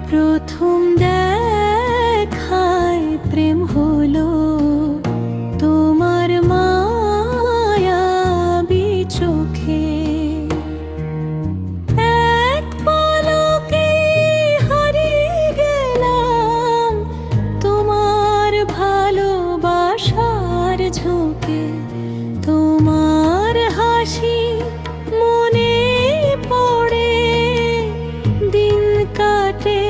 প্রথম দেখায় প্রেম হলো তোমার মায়াবী চোখে। এক পলকে হারিয়ে গেলাম তোমার ভালোবাসার ঝোঁকে। তোমার হাসি মনে পড়ে, দিন কাটে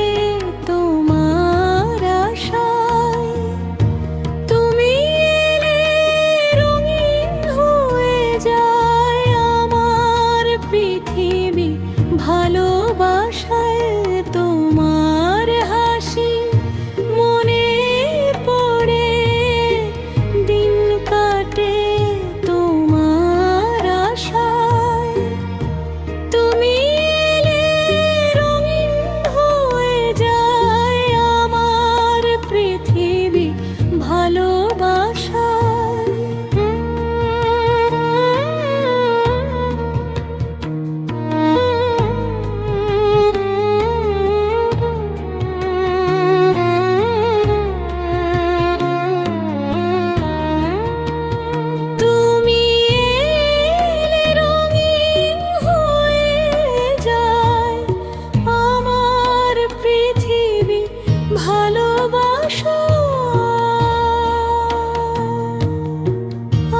তোমার আশায়। তুমি এলে রঙিন হয়ে যায় আমার পৃথিবী ভালোবাসায়। তোমার হাসি মনে পড়ে, দিন কাটে তোমার আশায়। তুমি এলে রঙিন হয়ে যায় আমার পৃথিবী ভালোবাসায়। তুমি এলে রঙিন হয়ে যায় আমার পৃথিবী ভালোবাসায়।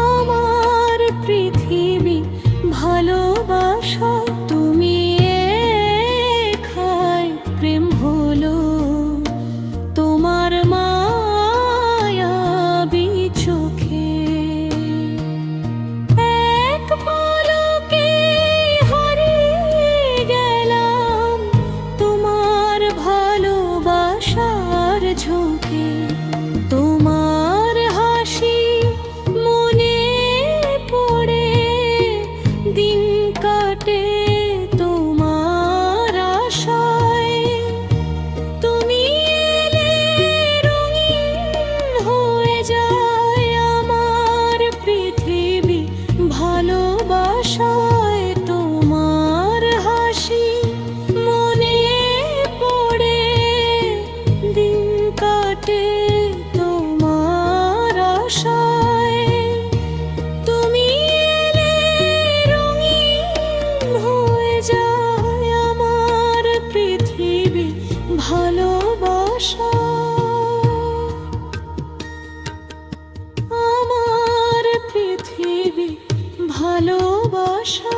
আমার পৃথিবী ভালোবাসায়। তুমি এখায় প্রেম হলো তোমার মায়াবী চোখে। এক পলকে হারিয়ে গেলাম তোমার ভালোবাসার ঝোঁকে। তোমার হাসি মনে পড়ে, দিন কাটে তোমার আশায়। তুমি এলে রঙিন হয়ে যায় আমার পৃথিবী ভালোবাসায়। তোমার হাসি মনে পড়ে, দিন কাটে তোমার আশায়। তুমি এলে রঙিন হয়ে যায় আমার পৃথিবী ভালোবাসায়। আমার পৃথিবী ভালোবাসা।